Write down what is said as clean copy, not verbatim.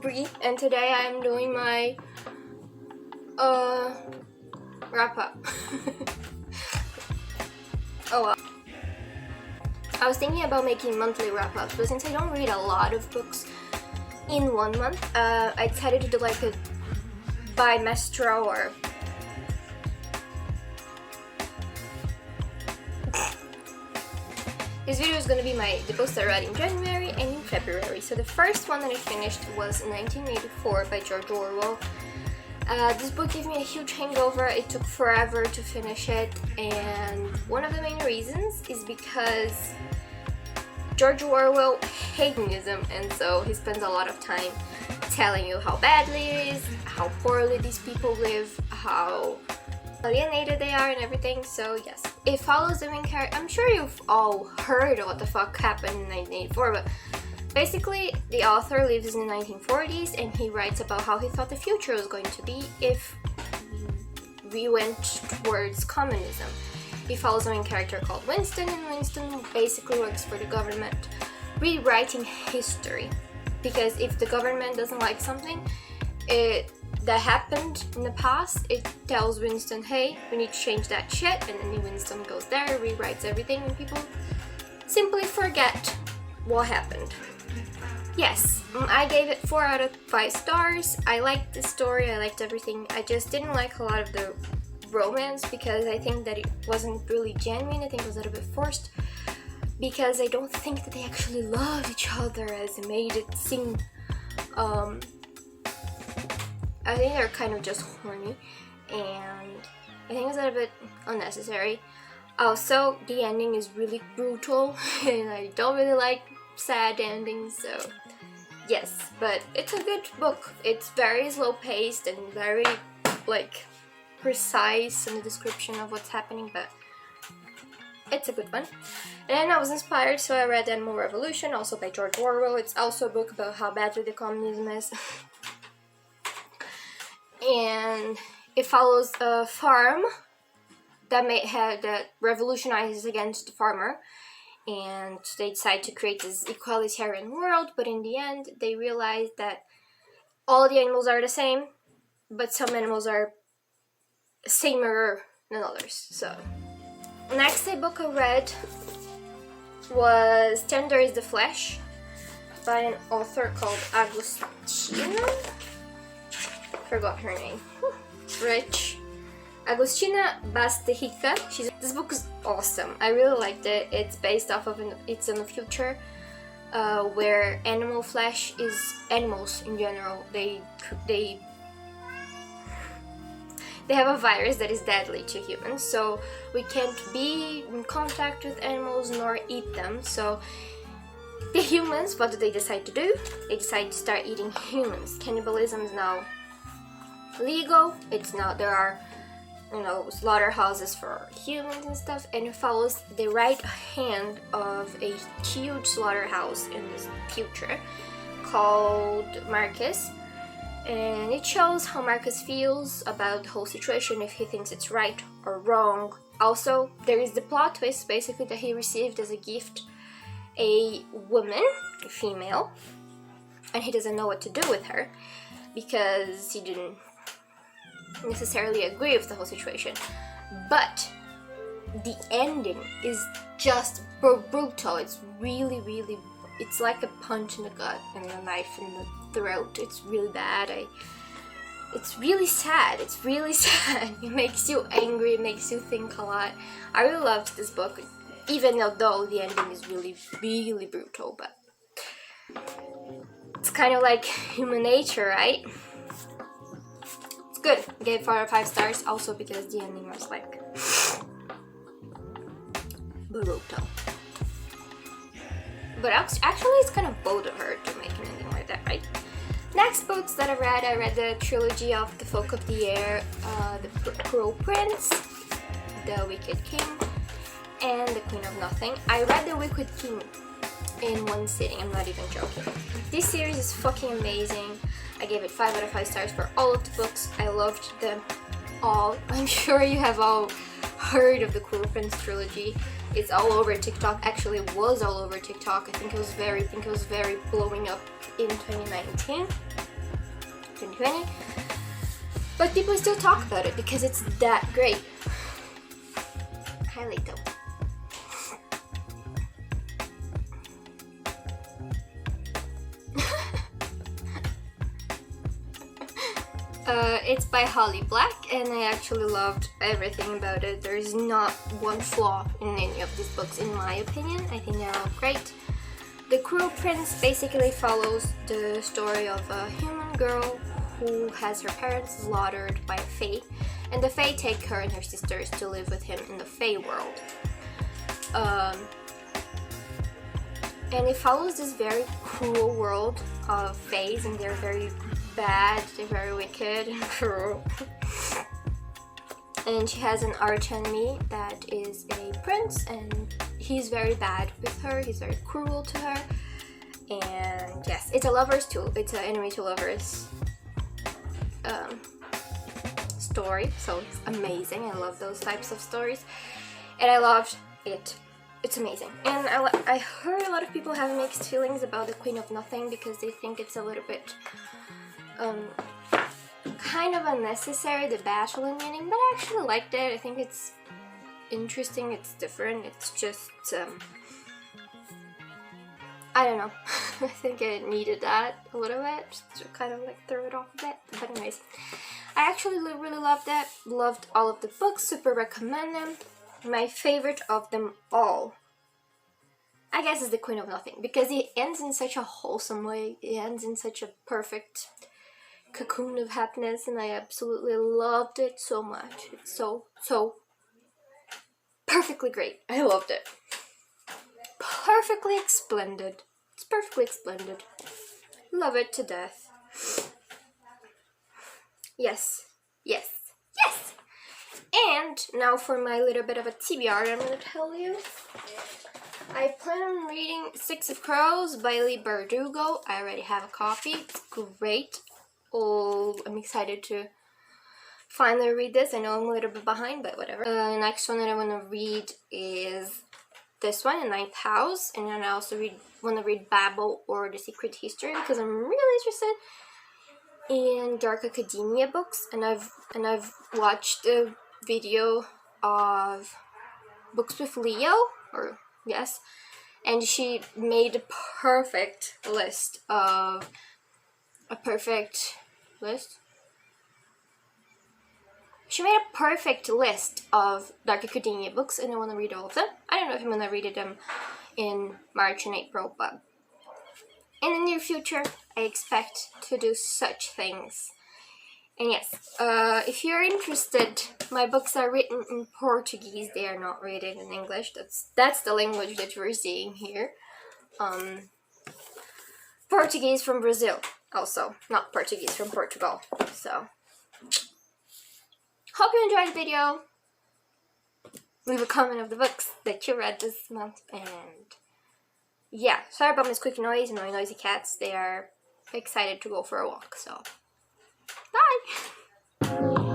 Bree, and today I'm doing my wrap up. Oh well. I was thinking about making monthly wrap ups, but since I don't read a lot of books in 1 month, I decided to do like a bimestral or this video is gonna be the books that I read in January and in February. So the first one that I finished was 1984 by George Orwell. This book gave me a huge hangover. It took forever to finish it, and one of the main reasons is because George Orwell hates communism, and so he spends a lot of time telling you how badly it is, how poorly these people live, how alienated they are and everything. So yes, it follows the main character. I'm sure you've all heard what the fuck happened in 1984, but basically the author lives in the 1940s and he writes about how he thought the future was going to be if we went towards communism. He follows a main character called Winston, and Winston basically works for the government, rewriting history, because if the government doesn't like something that happened in the past, it tells Winston, hey, we need to change that shit, and then Winston goes there, rewrites everything, and people simply forget what happened. Yes, I gave it 4 out of 5 stars. I liked the story, I liked everything. I just didn't like a lot of the romance because I think that it wasn't really genuine. I think it was a little bit forced because I don't think that they actually loved each other as it made it seem. I think they're kind of just horny, and I think it's a little bit unnecessary. Also, the ending is really brutal and I don't really like sad endings, so yes, but it's a good book. It's very slow paced and very like precise in the description of what's happening, but it's a good one. And then I was inspired, so I read Animal Revolution, also by George Orwell. It's also a book about how badly the communism is. And it follows a farm that revolutionizes against the farmer, and they decide to create this equalitarian world, but in the end they realize that all the animals are the same, but some animals are samer than others. So next book I read was Tender is the Flesh by an author called Agostina. Forgot her name. Rich. Agostina Bastejica. This book is awesome. I really liked it. It's based off of it's in the future where animal flesh is animals in general. They have a virus that is deadly to humans, so we can't be in contact with animals nor eat them. So the humans, what do they decide to do? They decide to start eating humans. Cannibalism is now legal. It's now, there are, slaughterhouses for humans and stuff, and it follows the right hand of a huge slaughterhouse in the future called Marcus. And it shows how Marcus feels about the whole situation, if he thinks it's right or wrong. Also, there is the plot twist, basically, that he received as a gift a woman, a female, and he doesn't know what to do with her because he didn't necessarily agree with the whole situation. But the ending is just brutal. It's really, really, it's like a punch in the gut and a knife in the throat. It's really bad. It's really sad. It's really sad. It makes you angry. It makes you think a lot. I really loved this book, even though the ending is really, really brutal. But it's kind of like human nature, right? It's good. I gave it 4 out of 5 stars, also because the ending was like brutal. But actually, it's kind of bold of her to make an ending like that, right? Next books that I read the trilogy of The Folk of the Air, The Cruel Prince, The Wicked King, and The Queen of Nothing. I read The Wicked King in 1 sitting, I'm not even joking. This series is fucking amazing. I gave it 5 out of 5 stars for all of the books. I loved them all. I'm sure you have all heard of the Cruel Prince trilogy. It's all over TikTok. Actually, it was all over TikTok. I think it was very blowing up in 2019. 2020. But people still talk about it because it's that great. Highlight though. It's by Holly Black, and I actually loved everything about it. There is not one flaw in any of these books, in my opinion. I think they're all great. The Cruel Prince basically follows the story of a human girl who has her parents slaughtered by a fae, and the fae take her and her sisters to live with him in the fae world. And it follows this very cruel world of faes, and they're very bad, they're very wicked and cruel. And she has an arch enemy that is a prince, and he's very bad with her, he's very cruel to her. And yes, it's a lovers too, it's an enemy to lovers story, so it's amazing. I love those types of stories, and I loved it. It's amazing. And I heard a lot of people have mixed feelings about the Queen of Nothing because they think it's a little bit kind of unnecessary, the battle and meaning, but I actually liked it. I think it's interesting, it's different, it's just I don't know. I think it needed that a little bit, just to kind of like throw it off a bit. But anyways, I actually really loved it. Loved all of the books, super recommend them. My favorite of them all, I guess, is The Queen of Nothing, because it ends in such a wholesome way. It ends in such a perfect cocoon of happiness, and I absolutely loved it so much. It's so perfectly great. I loved it. Perfectly splendid. It's perfectly splendid. Love it to death. Yes. Yes. Yes! And now for my little bit of a TBR, I'm going to tell you. I plan on reading Six of Crows by Leigh Bardugo. I already have a copy. It's great. Oh, I'm excited to finally read this. I know I'm a little bit behind, but whatever. The next one that I want to read is this one, in Ninth House, and then I also want to read Babel or The Secret History because I'm really interested in Dark Academia books, and I've watched a video of Books with Leo, or yes, and she made a perfect list of She made a perfect list of Dark Academia books, and I want to read all of them. I don't know if I'm going to read them in March and April, but in the near future, I expect to do such things. And yes, if you're interested, my books are written in Portuguese. They are not written in English. That's the language that you're seeing here. Portuguese from Brazil, also, not Portuguese from Portugal. So, hope you enjoyed the video. Leave a comment of the books that you read this month, and yeah, sorry about my squeaky noise and my noisy cats. They are excited to go for a walk, so bye!